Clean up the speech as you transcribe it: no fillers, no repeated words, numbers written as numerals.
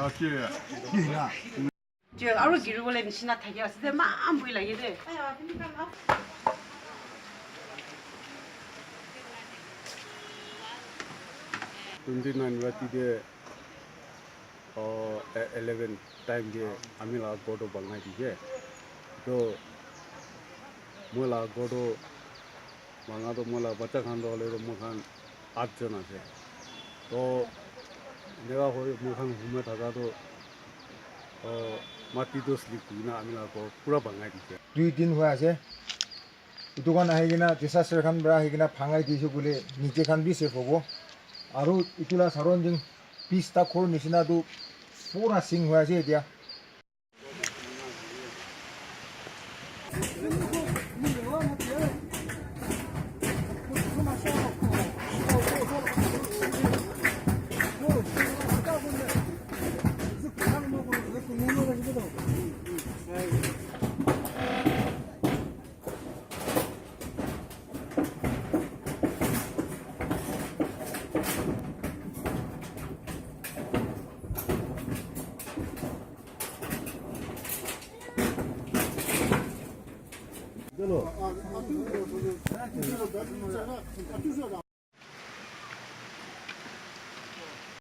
要去。就二十几路来，你去那台阶，实在蛮不来的。哎呀，你看嘛。29 11 time je amila godo bangai dije to mola godo banga to mola bacha khan do le mo khan 8 জন আছে তো 내가 거기 뭐 한 구매 다가도 마티도 슬리프나 아니라 뭐 পুরা 방아이 দিছে 2-3 হয়ে আছে ইটোখান আহিকিনা ডিসাস্টার খান বৰা আহিকিনা ভাঙাই দিছো বলে নিচে খান বি সেফ হব আৰু ইটোলা সাৰঞ্জিং পিছটা খোৰ নিচিনাটো পুৰা সিং হৈ আছে এতিয়া